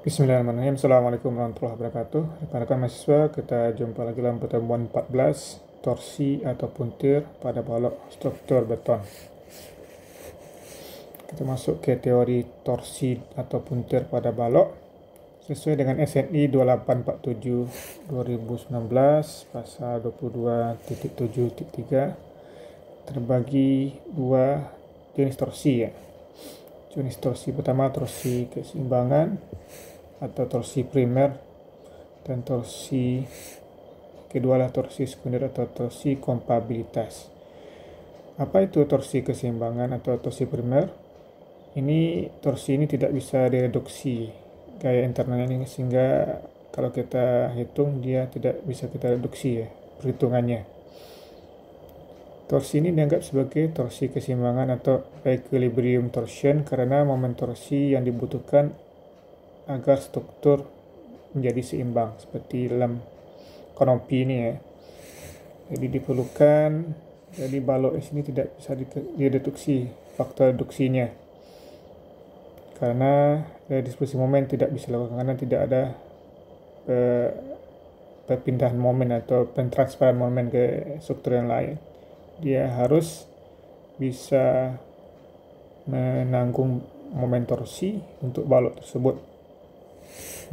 Bismillahirrahmanirrahim. Assalamualaikum warahmatullahi wabarakatuh. Rekan-rekan mahasiswa, kita jumpa lagi dalam pertemuan 14, torsi atau puntir pada balok struktur beton. Kita masuk ke teori torsi atau puntir pada balok sesuai dengan SNI 2847 2019 pasal 22.7.3 terbagi dua jenis torsi ya. Jenis torsi pertama torsi keseimbangan atau torsi primer, dan torsi kedua adalah torsi sekunder atau torsi kompabilitas. Apa itu torsi keseimbangan atau torsi primer? Torsi ini tidak bisa direduksi gaya internalnya ini, sehingga kalau kita hitung dia tidak bisa kita reduksi ya perhitungannya. Torsi ini dianggap sebagai torsi keseimbangan atau equilibrium torsion karena momen torsi yang dibutuhkan agar struktur menjadi seimbang seperti dalam kanopi ini ya. Jadi diperlukan, jadi balok di sini tidak bisa direduksi faktor reduksinya karena distribusi momen tidak bisa dilakukan karena tidak ada perpindahan momen atau pentransferan momen ke struktur yang lain. Dia harus bisa menanggung momen torsi untuk balok tersebut.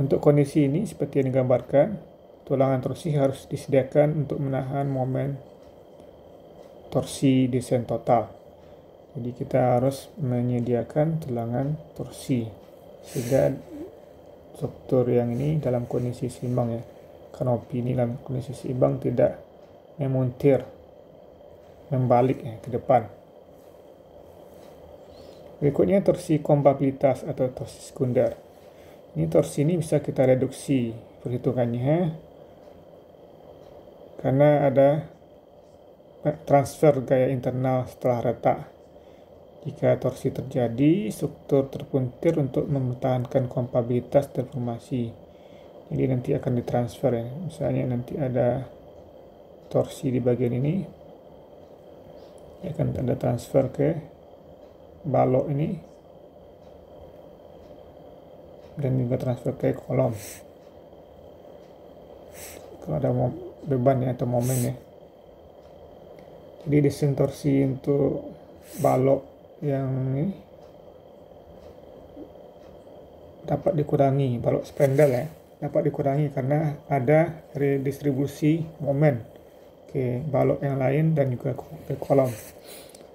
Untuk kondisi ini seperti yang digambarkan, tulangan torsi harus disediakan untuk menahan momen torsi desain total. Jadi kita harus menyediakan tulangan torsi sehingga struktur yang ini dalam kondisi seimbang ya. Kanopi ini dalam kondisi seimbang, tidak memuntir membalik ke depan. Berikutnya torsi kompabilitas atau torsi sekunder. Torsi ini bisa kita reduksi perhitungannya karena ada transfer gaya internal setelah retak. Jika torsi terjadi, struktur terpuntir untuk mempertahankan kompabilitas deformasi. Jadi nanti akan ditransfer ya. Misalnya nanti ada torsi di bagian ini, akan ada transfer ke balok ini dan juga transfer ke kolom kalau ada beban ya atau momen ya. Jadi desain torsi untuk balok yang ini dapat dikurangi, balok spandrel ya dapat dikurangi karena ada redistribusi momen ke balok yang lain dan juga ke kolom,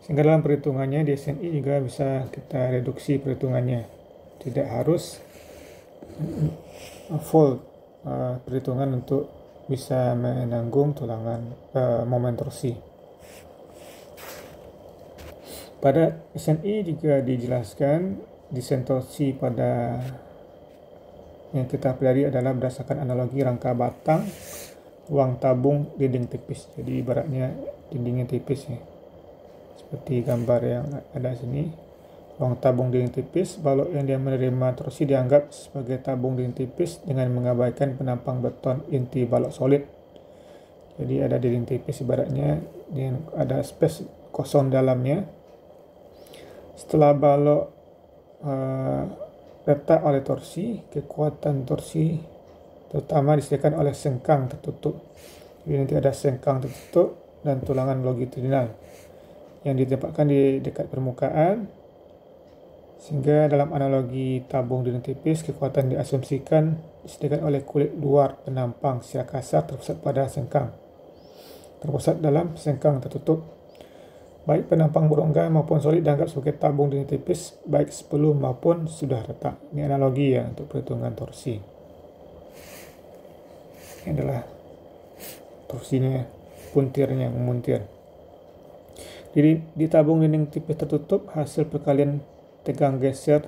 sehingga dalam perhitungannya di SNI juga bisa kita reduksi perhitungannya, tidak harus full perhitungan untuk bisa menanggung tulangan momen torsi. Pada SNI juga dijelaskan desain torsi pada yang kita pelajari adalah berdasarkan analogi rangka batang, ruang tabung, dinding tipis. Jadi ibaratnya dindingnya tipis ya, seperti gambar yang ada sini. Ruang tabung dinding tipis, balok yang dia menerima torsi dianggap sebagai tabung dinding tipis dengan mengabaikan penampang beton inti balok solid. Jadi ada dinding tipis ibaratnya yang ada space kosong dalamnya. Setelah balok retak oleh torsi, kekuatan torsi terutama disediakan oleh sengkang tertutup. Jadi nanti ada sengkang tertutup dan tulangan longitudinal yang ditempatkan di dekat permukaan, sehingga dalam analogi tabung dinding tipis, kekuatan diasumsikan disediakan oleh kulit luar penampang secara kasar terpusat pada sengkang, terpusat dalam sengkang tertutup. Baik penampang berongga maupun solid dianggap sebagai tabung dinding tipis, baik sebelum maupun sudah retak. Ini analogi ya untuk perhitungan torsi. Ini adalah torsinya, puntirnya, memuntir. Jadi di tabung dinding tipis tertutup, hasil perkalian tegang geser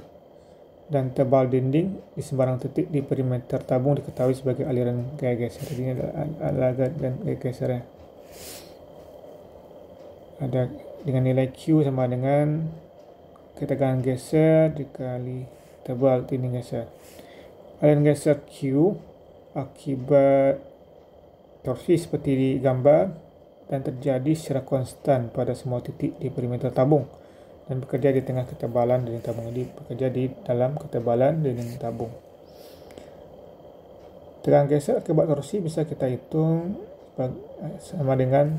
dan tebal dinding di sembarang titik di perimeter tabung diketahui sebagai aliran gaya geser. Jadi ini adalah aliran gaya gesernya. Ada dengan nilai Q sama dengan ketegangan geser dikali tebal dinding geser. Aliran geser Q akibat torsi seperti di gambar dan terjadi secara konstan pada semua titik di perimeter tabung dan bekerja di tengah ketebalan dinding tabung. Jadi bekerja di dalam ketebalan dinding tabung. Tegangan geser akibat torsi bisa kita hitung sama dengan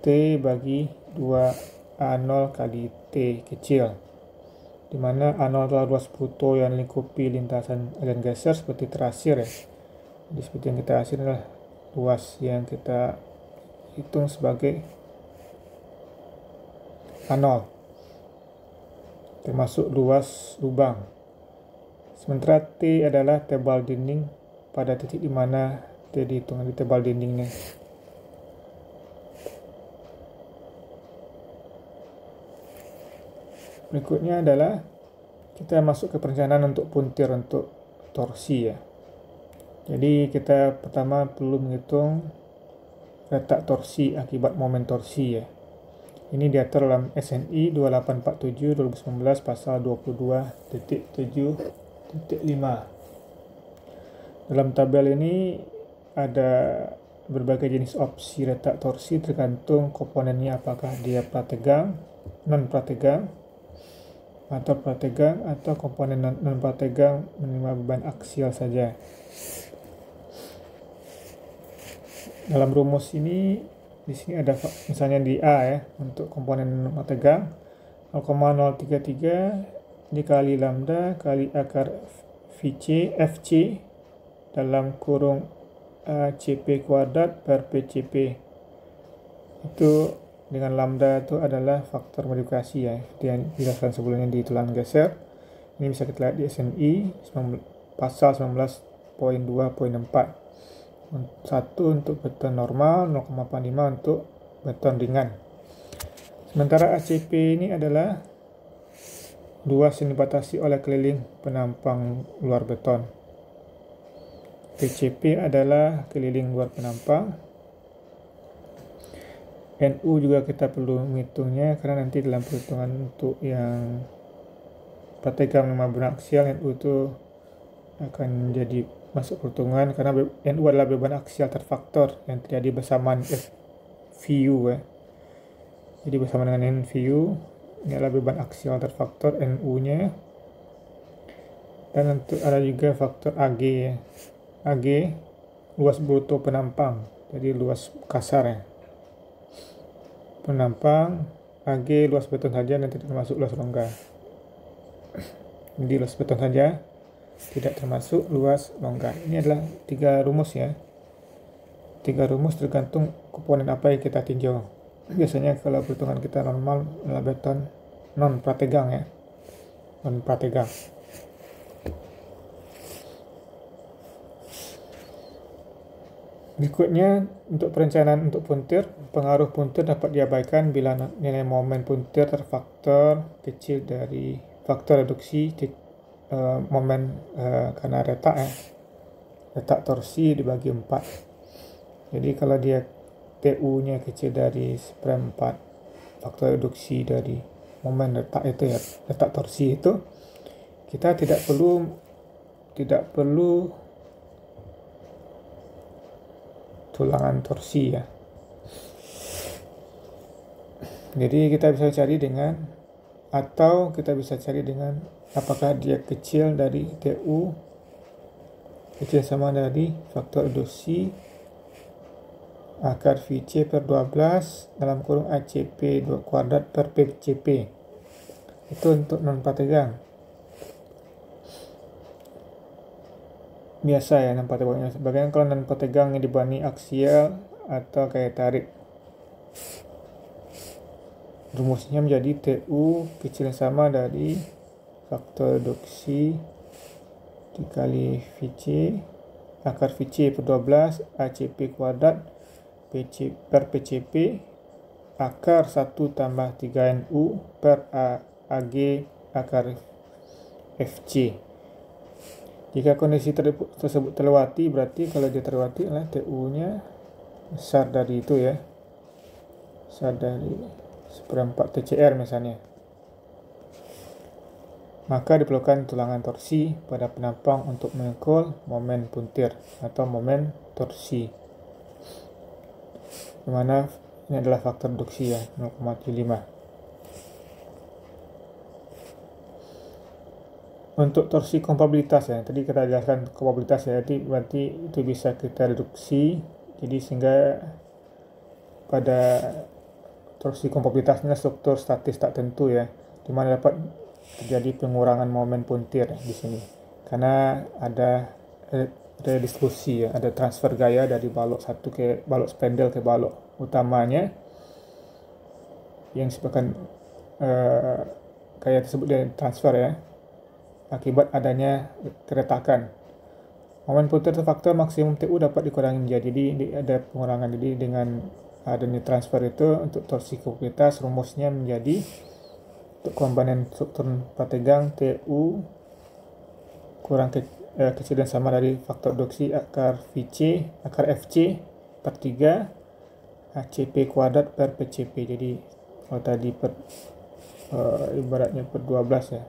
T bagi 2A0 kali T kecil, di mana A0 adalah ruas bruto yang lingkupi lintasan aliran geser seperti terasir ya. Jadi seperti yang kita hasil adalah ruas yang kita hitung sebagai A0, termasuk luas lubang. Sementara T adalah tebal dinding pada titik di mana T dihitung di tebal dindingnya. Berikutnya adalah kita masuk ke perencanaan untuk puntir untuk torsi ya. Jadi kita pertama perlu menghitung letak torsi akibat momen torsi ya. Ini diatur dalam SNI 2847 2019 pasal 22.7.5. Dalam tabel ini ada berbagai jenis opsi letak torsi tergantung komponennya, apakah dia prategang, non prategang, atau prategang, atau komponen non prategang menerima beban aksial saja. Dalam rumus ini di sini ada misalnya di A ya, untuk komponen non prategang 0,033 dikali lambda kali akar FC dalam kurung ACP kuadrat per PCP. Itu dengan lambda itu adalah faktor modifikasi ya, yang dijelaskan sebelumnya di tulang geser. Ini bisa kita lihat di SNI pasal 19.2.4. 1 untuk beton normal, 0,45 untuk beton ringan. Sementara ACP ini adalah luas yang dibatasi oleh keliling penampang luar beton. PCP adalah keliling luar penampang. NU juga kita perlu menghitungnya karena nanti dalam perhitungan untuk yang prategang memang beban aksial, NU itu akan menjadi masuk perhitungan karena NU adalah beban aksial terfaktor yang terjadi bersamaan VU ya. Jadi bersama dengan NVU ini adalah beban aksial terfaktor NU-nya. Dan untuk ada juga faktor AG ya. AG luas bruto penampang, jadi luas kasar ya. Penampang AG luas beton saja dan tidak termasuk luas rongga. Jadi luas beton saja, tidak termasuk luas rongga. Ini adalah 3 rumus ya. 3 rumus tergantung komponen apa yang kita tinjau. Biasanya kalau perhitungan kita normal adalah beton non prategang ya. Non prategang. Berikutnya untuk perencanaan untuk puntir, pengaruh puntir dapat diabaikan bila nilai momen puntir terfaktor kecil dari faktor reduksi momen karena retak ya. Letak torsi dibagi 4. Jadi kalau dia TU-nya kecil dari 1/4 faktor reduksi dari momen letak itu ya, letak torsi itu, kita tidak perlu tulangan torsi ya. Jadi kita bisa cari dengan, atau kita bisa cari dengan apakah dia kecil dari TU kecil sama dari faktor reduksi akar VC per 12 dalam kurung ACP kuadrat per PCP. Itu untuk non prategang. Biasa ya non prategangnya. Bagaimana kalau non prategang yang dibani aksial atau kayak tarik? Rumusnya menjadi TU kecil sama dari faktor reduksi dikali VC akar VC per 12 ACP kuadrat PC per PCP akar 1 tambah 3NU per AG akar FC. Jika kondisi tersebut terlewati, berarti kalau dia terlewati adalah TU-nya besar dari itu ya, besar dari 1/4 TCR misalnya. Maka diperlukan tulangan torsi pada penampang untuk mengukur momen puntir atau momen torsi, di mana ini adalah faktor reduksi ya, 0,75. Untuk torsi kompabilitas ya, tadi kita jelaskan kompabilitas ya, jadi berarti itu bisa kita reduksi, jadi sehingga pada torsi kompabilitasnya struktur statis tak tentu ya, di mana dapat terjadi pengurangan momen puntir di sini, karena ada redistribusi ya, ada transfer gaya dari balok satu ke balok spindle ke balok utamanya, yang disebabkan gaya tersebut dia transfer ya, akibat adanya keretakan. Momen puntir atau faktor maksimum TU dapat dikurangi menjadi, jadi ada pengurangan. Jadi dengan adanya transfer itu untuk torsi kompabilitas rumusnya menjadi untuk komponen struktur prategang TU kurang kecil dan sama dari faktor reduksi akar VC akar FC per 3 HCP kuadrat per PCP. Jadi kalau tadi per ibaratnya per 12 ya,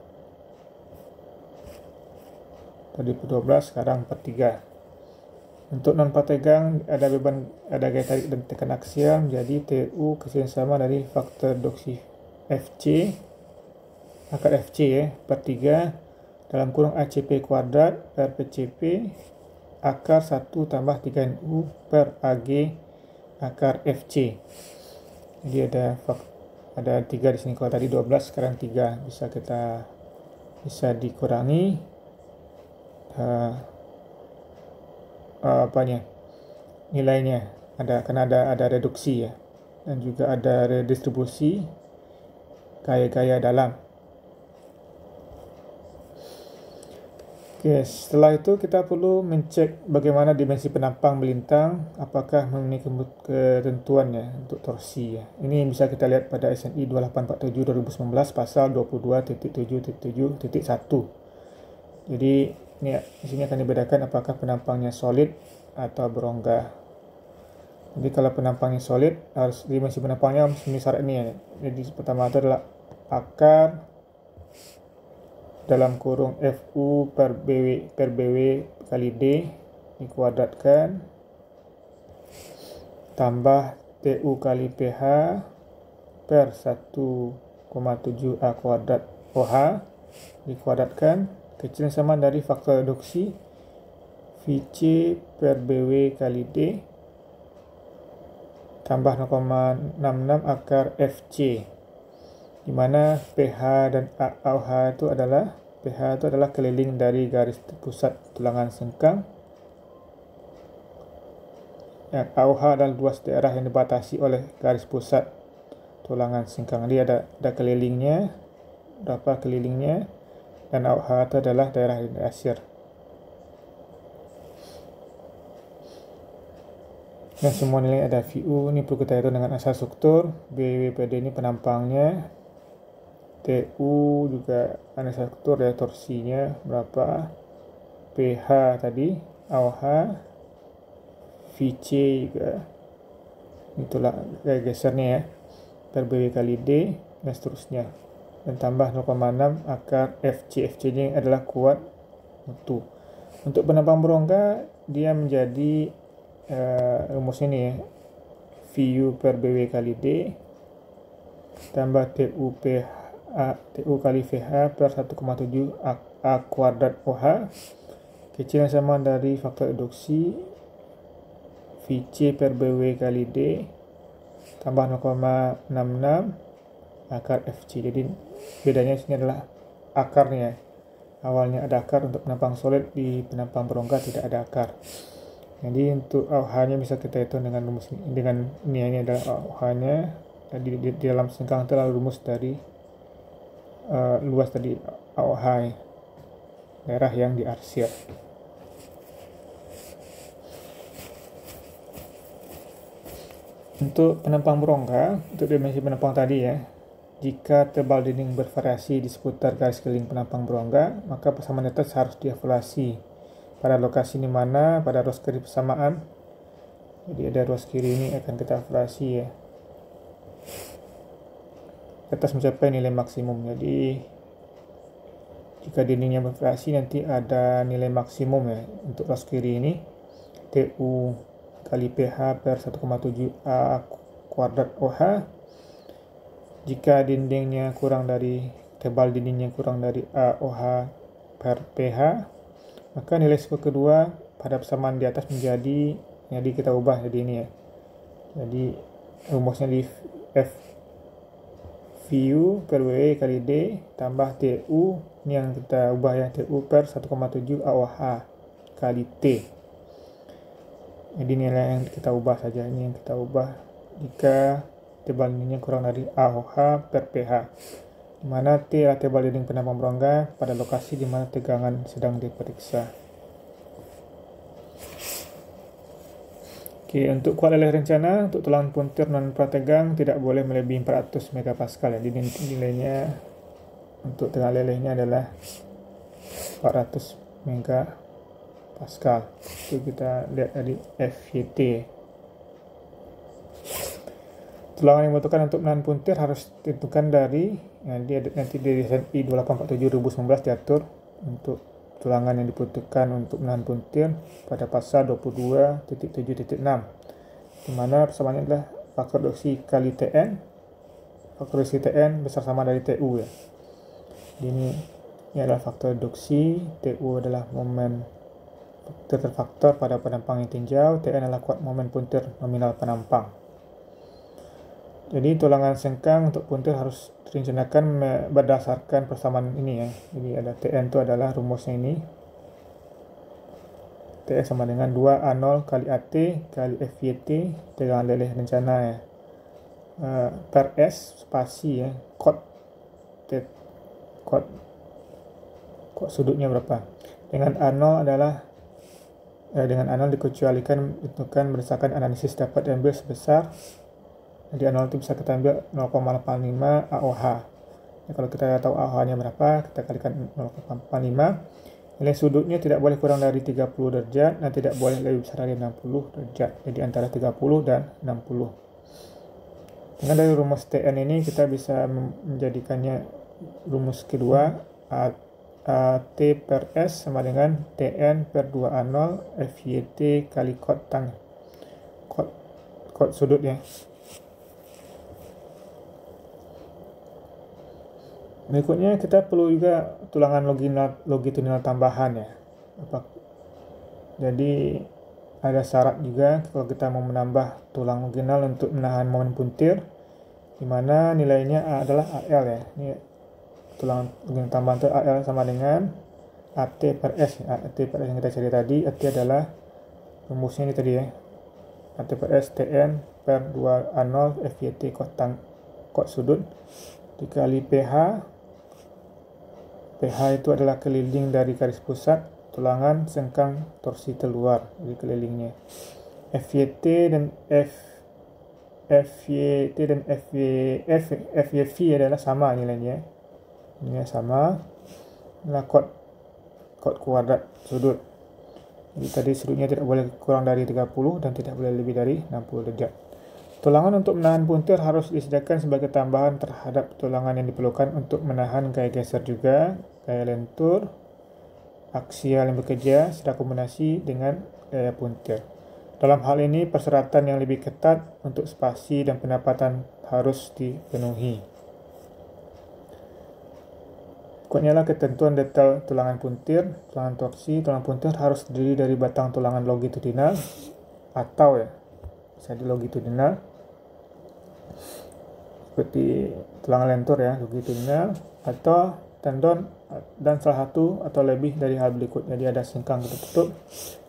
tadi per 12, sekarang per 3. Untuk non prategang ada beban, ada gaya tarik dan tekan aksial, jadi TU kecil sama dari faktor reduksi FC akar FC ya per 3 dalam kurung ACP kuadrat per PCP akar 1 tambah 3NU per AG akar FC. Jadi ada 3 di sini, kalau tadi 12 sekarang 3, bisa dikurangi nilainya, karena ada reduksi ya, dan juga ada redistribusi gaya-gaya dalam. Oke, setelah itu kita perlu mencek bagaimana dimensi penampang melintang, apakah memenuhi ketentuannya untuk torsi ya. Ini bisa kita lihat pada SNI 2847 2019 pasal 22.7.7.1. Jadi ini di sini akan dibedakan apakah penampangnya solid atau berongga. Jadi kalau penampangnya solid, harus dimensi penampangnya memenuhi syarat ini ya. Jadi pertama itu adalah akar dalam kurung FU per BW kali D dikuadratkan tambah TU kali PH per 1,7 A kuadrat OH dikuadratkan kecil sama dari faktor reduksi VC per BW kali D tambah 0,66 akar FC, di mana PH dan AOH itu adalah keliling dari garis pusat tulangan sengkang. Dan AOH adalah luas daerah yang dibatasi oleh garis pusat tulangan sengkang. Jadi ada kelilingnya, berapa kelilingnya, dan AOH itu adalah daerah yang diasir. Dan semua nilai ada VU, ini perlu kita hitung dengan asal struktur, BWPD ini penampangnya, TU juga ada struktur ya, torsinya berapa, PH tadi, AOH, VC juga, itulah gaya gesernya ya, per BW kali D, dan seterusnya. Dan tambah 0,6 akar FC, FC-nya adalah kuat mutu. Untuk penampang berongga, dia menjadi rumus ini ya, VU per BW kali D tambah TU kali VH per 1,7 A kuadrat OH kecil yang sama dari faktor reduksi VC per BW kali D tambah 0,66 akar FC. Jadi bedanya sini adalah akarnya. Awalnya ada akar, untuk penampang solid, di penampang berongga tidak ada akar. Jadi untuk AOH-nya bisa kita hitung dengan rumus ini adalah AOH-nya di dalam sengkang itu adalah rumus dari luas tadi AOH, daerah yang diarsir. Untuk penampang berongga, untuk dimensi penampang tadi ya, jika tebal dinding bervariasi di seputar garis keliling penampang berongga, maka persamaan atas harus dievaluasi pada lokasi di mana pada ruas kiri persamaan. Jadi ada ruas kiri ini akan kita evaluasi ya, atas mencapai nilai maksimum. Jadi jika dindingnya bervariasi, nanti ada nilai maksimum ya untuk ruas kiri ini, TU kali PH per 1,7 A kuadrat OH. Jika tebal dindingnya kurang dari AOH per PH, maka nilai suku kedua pada persamaan di atas jadi kita ubah jadi ini ya. Jadi rumusnya di F VU per WE kali D tambah TU, ini yang kita ubah ya, TU per 1,7 AOH kali T. Jadi nilai yang kita ubah saja, ini yang kita ubah jika tebal dindingnya kurang dari AOH per PH, di mana T adalah tebal dinding penampang berongga pada lokasi di mana tegangan sedang diperiksa. Oke, untuk kuat leleh rencana untuk tulangan puntir non prategang tidak boleh melebihi 400 megapascal ya. Jadi nilainya untuk tegangan lelehnya adalah 400 megapascal. Itu kita lihat dari FYT. Tulangan yang membutuhkan untuk menahan puntir harus ditentukan dari nanti dari SNI 2847/2019 diatur untuk tulangan yang dibutuhkan untuk menahan puntir pada pasal 22.7.6, di mana persamaannya adalah faktor reduksi kali Tn, faktor reduksi Tn besar sama dari Tu ya. Ini adalah faktor reduksi, Tu adalah momen faktor pada penampang yang tinjau, Tn adalah kuat momen puntir nominal penampang. Jadi tulangan sengkang untuk puntir harus direncanakan berdasarkan persamaan ini ya. Jadi ada Tn itu adalah rumusnya ini. Tn sama dengan 2A0 kali AT kali FYT tegangan leleh rencana ya. Per S spasi ya. Kod sudutnya berapa? Dengan A0 adalah dengan A0 dikecualikan ditentukan berdasarkan analisis dapat diambil sebesar. Jadi A0 itu bisa kita ambil 0,85 AOH. Ya, kalau kita tahu AOH-nya berapa, kita kalikan 0,85. Nilai sudutnya tidak boleh kurang dari 30 derajat dan tidak boleh lebih besar dari 60 derajat. Jadi antara 30 dan 60. Dengan dari rumus Tn ini kita bisa menjadikannya rumus kedua T per S sama dengan Tn per 2A0 FYT kali kod sudut ya. Berikutnya kita perlu juga tulangan longitudinal tambahan ya. Jadi ada syarat juga kalau kita mau menambah tulang longitudinal untuk menahan momen puntir, di mana nilainya adalah AL ya. Ini tulang longitudinal tambahan itu AL sama dengan AT per S ya. AT per S yang kita cari tadi, AT adalah rumusnya ini tadi ya. AT per S Tn per 2A0 FYT kod sudut dikali PH. PH itu adalah keliling dari garis pusat tulangan sengkang torsi terluar, jadi kelilingnya. FYT dan FYV adalah sama nilainya. Ini sama. Adalah kod kuadrat sudut. Jadi tadi sudutnya tidak boleh kurang dari 30 dan tidak boleh lebih dari 60 derajat. Tulangan untuk menahan puntir harus disediakan sebagai tambahan terhadap tulangan yang diperlukan untuk menahan gaya geser juga, gaya lentur, aksial yang bekerja, serta kombinasi dengan gaya puntir. Dalam hal ini, persyaratan yang lebih ketat untuk spasi dan pendapatan harus dipenuhi. Berikutnya adalah ketentuan detail tulangan puntir. Tulangan torsi, tulangan puntir harus terdiri dari batang tulangan longitudinal atau ya, bisa di longitudinal seperti tulangan lentur ya, longitudinal atau tendon dan salah satu atau lebih dari hal berikut. Jadi ada sengkang tertutup.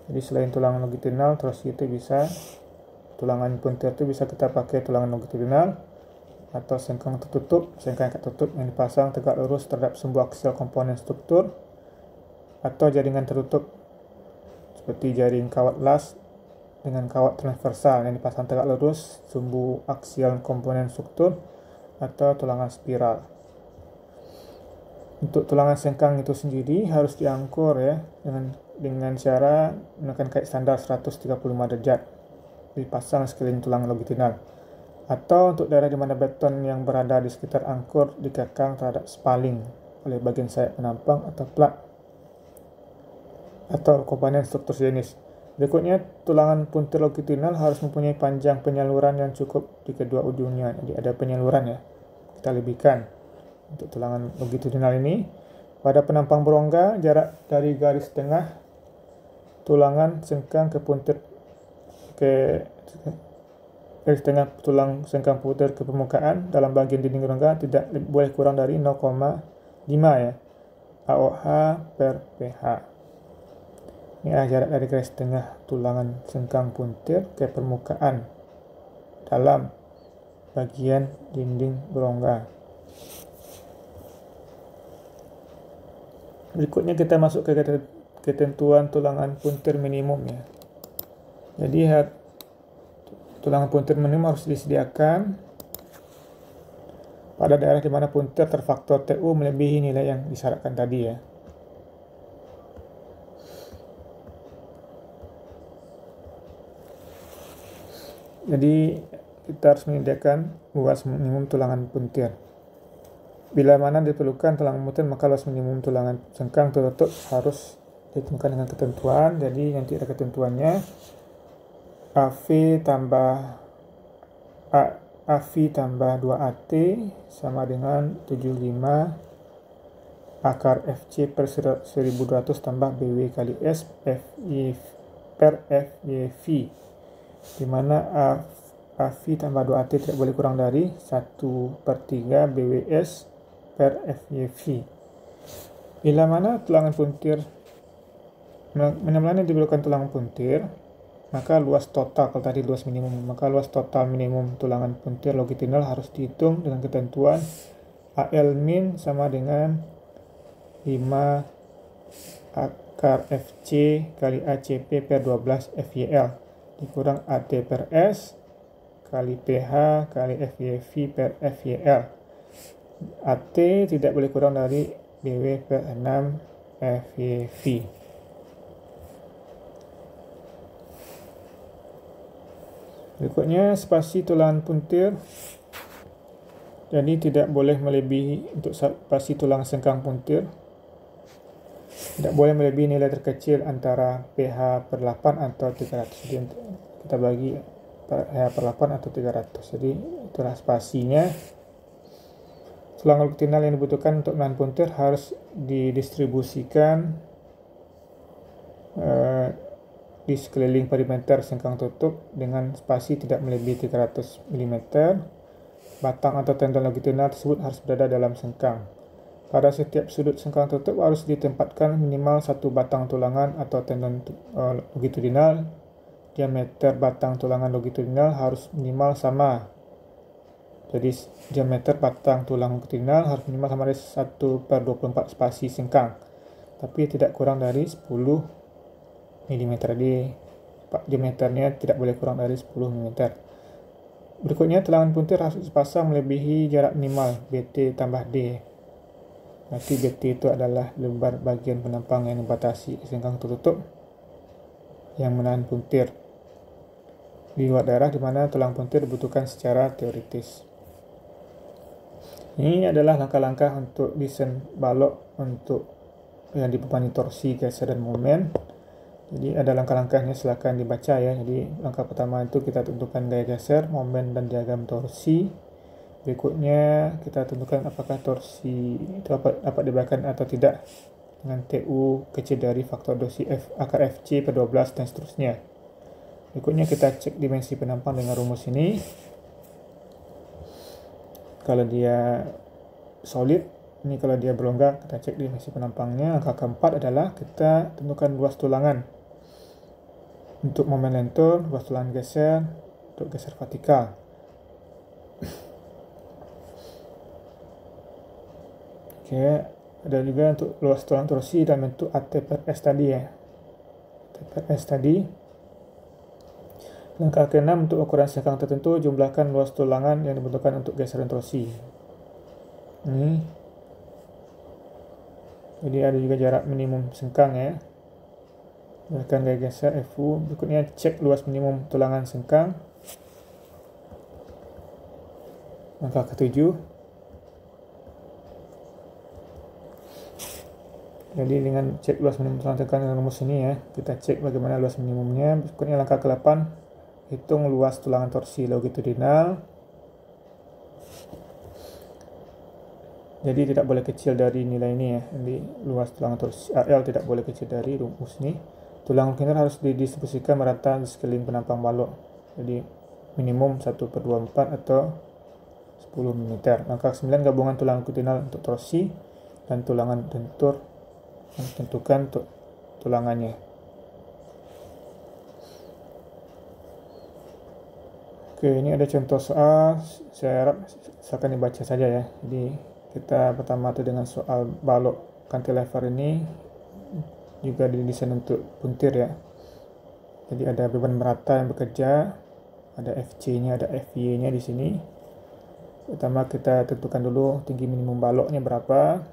Jadi selain tulangan longitudinal, torsi itu bisa, tulangan puntir itu bisa kita pakai tulangan longitudinal atau sengkang tertutup, sengkang tertutup yang dipasang tegak lurus terhadap sumbu aksial komponen struktur, atau jaringan tertutup seperti jaring kawat las dengan kawat transversal yang dipasang tegak lurus sumbu aksial komponen struktur, atau tulangan spiral. Untuk tulangan sengkang itu sendiri harus diangkur ya dengan cara menggunakan kait standar 135 derajat dipasang sekeliling tulang longitudinal, atau untuk daerah di mana beton yang berada di sekitar angkur dikekang terhadap spaling oleh bagian sayap penampang atau plat atau komponen struktur sejenis. Berikutnya, tulangan puntir longitudinal harus mempunyai panjang penyaluran yang cukup di kedua ujungnya. Jadi ada penyaluran ya, kita lebihkan. Untuk tulangan longitudinal ini Pada penampang berongga, jarak dari garis tengah tulangan sengkang ke puntir garis tengah tulang sengkang puntir ke permukaan dalam bagian dinding rongga tidak boleh kurang dari 0,5 ya, AOH per PH. Ini adalah jarak dari garis tengah tulangan sengkang puntir ke permukaan dalam bagian dinding berongga. Berikutnya kita masuk ke ketentuan tulangan puntir minimum ya. Jadi tulangan puntir minimum harus disediakan pada daerah di mana puntir terfaktor TU melebihi nilai yang disyaratkan tadi ya. Jadi kita harus menyediakan luas minimum tulangan puntir. Bila mana diperlukan tulangan puntir, maka luas minimum tulangan sengkang tertutup harus ditentukan dengan ketentuan. Jadi nanti ada ketentuannya. AV tambah 2AT sama dengan 75 akar FC per 1200 tambah BW kali S per FYV, di mana AV tambah 2AT tidak boleh kurang dari 1/3 BWS per FYV. Bila mana tulangan puntir, mana diperlukan tulangan puntir, maka luas total, kalau tadi luas minimum, maka luas total minimum tulangan puntir longitudinal harus dihitung dengan ketentuan AL min sama dengan 5 akar FC kali ACP per 12 FYL dikurang AT per S kali PH kali FYV per FYL. AT tidak boleh kurang dari BW per 6 FYV. Berikutnya spasi tulangan puntir. Jadi tidak boleh melebihi untuk spasi tulang sengkang puntir. Tidak boleh melebihi nilai terkecil antara PH per 8 atau 300. Jadi kita bagi PH per 8 atau 300. Jadi itulah spasinya. Tulang longitudinal yang dibutuhkan untuk menahan puntir harus didistribusikan di sekeliling perimeter sengkang tutup dengan spasi tidak melebihi 300 mm. Batang atau tendon longitudinal tersebut harus berada dalam sengkang. Pada setiap sudut sengkang tutup harus ditempatkan minimal satu batang tulangan atau tendon longitudinal. Diameter batang tulangan longitudinal harus minimal sama. Jadi diameter batang tulang longitudinal harus minimal sama dari 1/24 spasi sengkang, tapi tidak kurang dari 10 mm. Jadi diameternya tidak boleh kurang dari 10 mm. Berikutnya tulangan puntir harus dipasang melebihi jarak minimal BT tambah D. Berarti BT itu adalah lebar bagian penampang yang membatasi sengkang tertutup yang menahan puntir di luar daerah di mana tulang puntir dibutuhkan secara teoritis. Ini adalah langkah-langkah untuk desain balok untuk yang dibebani torsi, geser, dan momen. Jadi ada langkah-langkahnya, silakan dibaca ya. Jadi langkah pertama itu kita tentukan gaya geser, momen, dan diagram torsi. Berikutnya kita tentukan apakah torsi itu dapat dibayarkan atau tidak dengan TU kecil dari faktor dosi F akar FC per 12 dan seterusnya. Berikutnya kita cek dimensi penampang dengan rumus ini. Kalau dia solid, ini kalau dia berlonggar, kita cek dimensi penampangnya. Langkah keempat adalah kita tentukan luas tulangan untuk momen lentur, luas tulangan geser untuk geser vertikal. Oke, ada juga untuk luas tulangan torsi dan bentuk AT per S tadi ya. AT per S tadi. Langkah ke-6 untuk ukuran sengkang tertentu, jumlahkan luas tulangan yang dibutuhkan untuk geseran torsi. Ini. Jadi ada juga jarak minimum sengkang ya. Jumlahkan gaya geser FU. Berikutnya cek luas minimum tulangan sengkang. Langkah ke-7. Jadi dengan cek luas minimum tulangan sengkang dengan rumus ini ya, kita cek bagaimana luas minimumnya. Berikutnya langkah ke-8. Hitung luas tulangan torsi longitudinal. Jadi tidak boleh kecil dari nilai ini ya. Jadi luas tulangan torsi AL tidak boleh kecil dari rumus ini. Tulang longitudinal harus didistribusikan merata di sekeliling penampang balok. Jadi minimum 1/24 atau 10 mm. Langkah 9, gabungan tulang longitudinal untuk torsi dan tulangan lentur tentukan untuk tulangannya. Oke, ini ada contoh soal. Saya harap akan dibaca saja ya. Jadi kita pertama itu dengan soal balok cantilever ini juga didesain untuk puntir ya. Jadi ada beban merata yang bekerja, ada FC-nya, ada FY-nya di sini. Pertama kita tentukan dulu tinggi minimum baloknya berapa.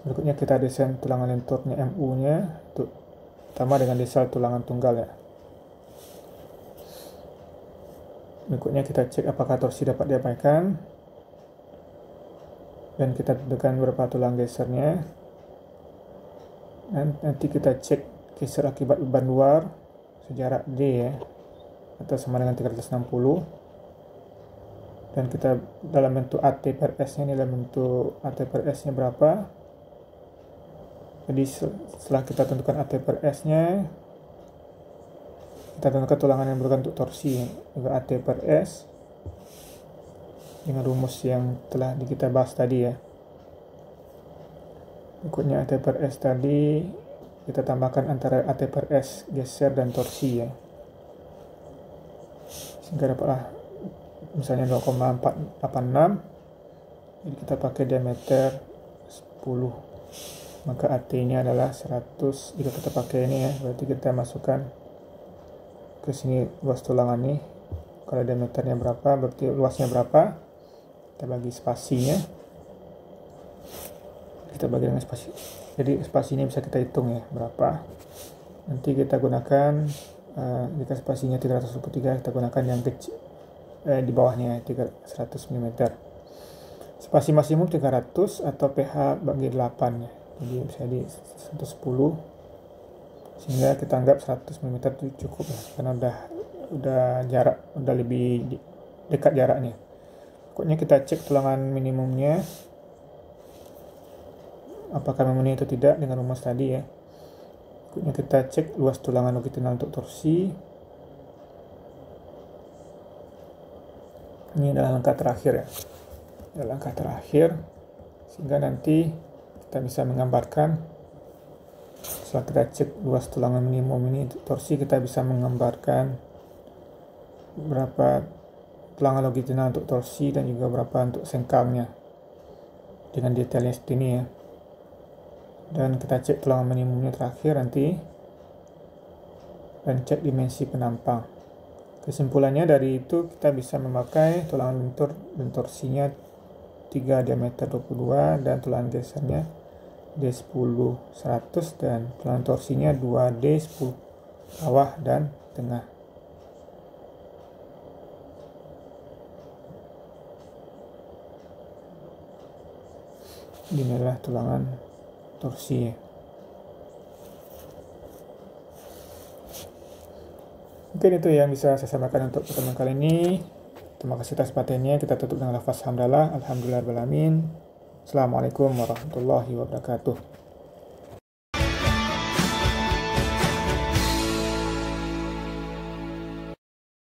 Berikutnya kita desain tulangan lenturnya MU-nya, untuk pertama dengan desain tulangan tunggal ya. Berikutnya kita cek apakah torsi dapat diabaikan, dan kita tentukan berapa tulang gesernya. Dan nanti kita cek geser akibat beban luar sejarak D ya, atau sama dengan 360. Dan kita dalam bentuk AT per S nya, dalam bentuk AT per S nya berapa. Jadi setelah kita tentukan AT per S nya, kita tentukan tulangan yang bergantung untuk torsi juga AT per S dengan rumus yang telah kita bahas tadi ya. Berikutnya AT per S tadi kita tambahkan antara AT per S geser dan torsi ya, sehingga dapatlah misalnya 0,486. Jadi kita pakai diameter 10, maka AT nya adalah 100. Jika kita pakai ini ya, berarti kita masukkan ke sini luas tulangan nih. Kalau diameternya berapa, berarti luasnya berapa, kita bagi spasinya, kita bagi dengan spasi. Jadi spasinya bisa kita hitung ya berapa. Nanti kita gunakan jika spasinya 323, kita gunakan yang kecil di bawahnya 100 mm. Spasi maksimum 300 atau pH bagi 8 ya. Jadi bisa di 110, sehingga kita anggap 100 mm itu cukup ya, karena udah jarak, udah lebih dekat jaraknya. Pokoknya kita cek tulangan minimumnya apakah memenuhi atau tidak dengan rumus tadi ya. Berikutnya kita cek luas tulangan longitudinal untuk torsi. Ini adalah langkah terakhir ya, adalah langkah terakhir, sehingga nanti kita bisa menggambarkan. Setelah kita cek luas tulangan minimum ini untuk torsi, kita bisa menggambarkan berapa tulangan longitudinal untuk torsi dan juga berapa untuk sengkangnya dengan detailnya seperti ini ya. Dan kita cek tulangan minimumnya terakhir nanti, dan cek dimensi penampang. Kesimpulannya dari itu kita bisa memakai tulangan lentur dan torsinya 3 diameter 22 dan tulangan gesernya D10 100 dan tulangan torsinya 2D10 bawah dan tengah. Inilah tulangan torsi. Mungkin itu yang bisa saya sampaikan untuk pertemuan kali ini. Terima kasih atas perhatiannya. Kita tutup dengan lafaz hamdalah. Alhamdulillahirabbil alamin. Assalamualaikum warahmatullahi wabarakatuh.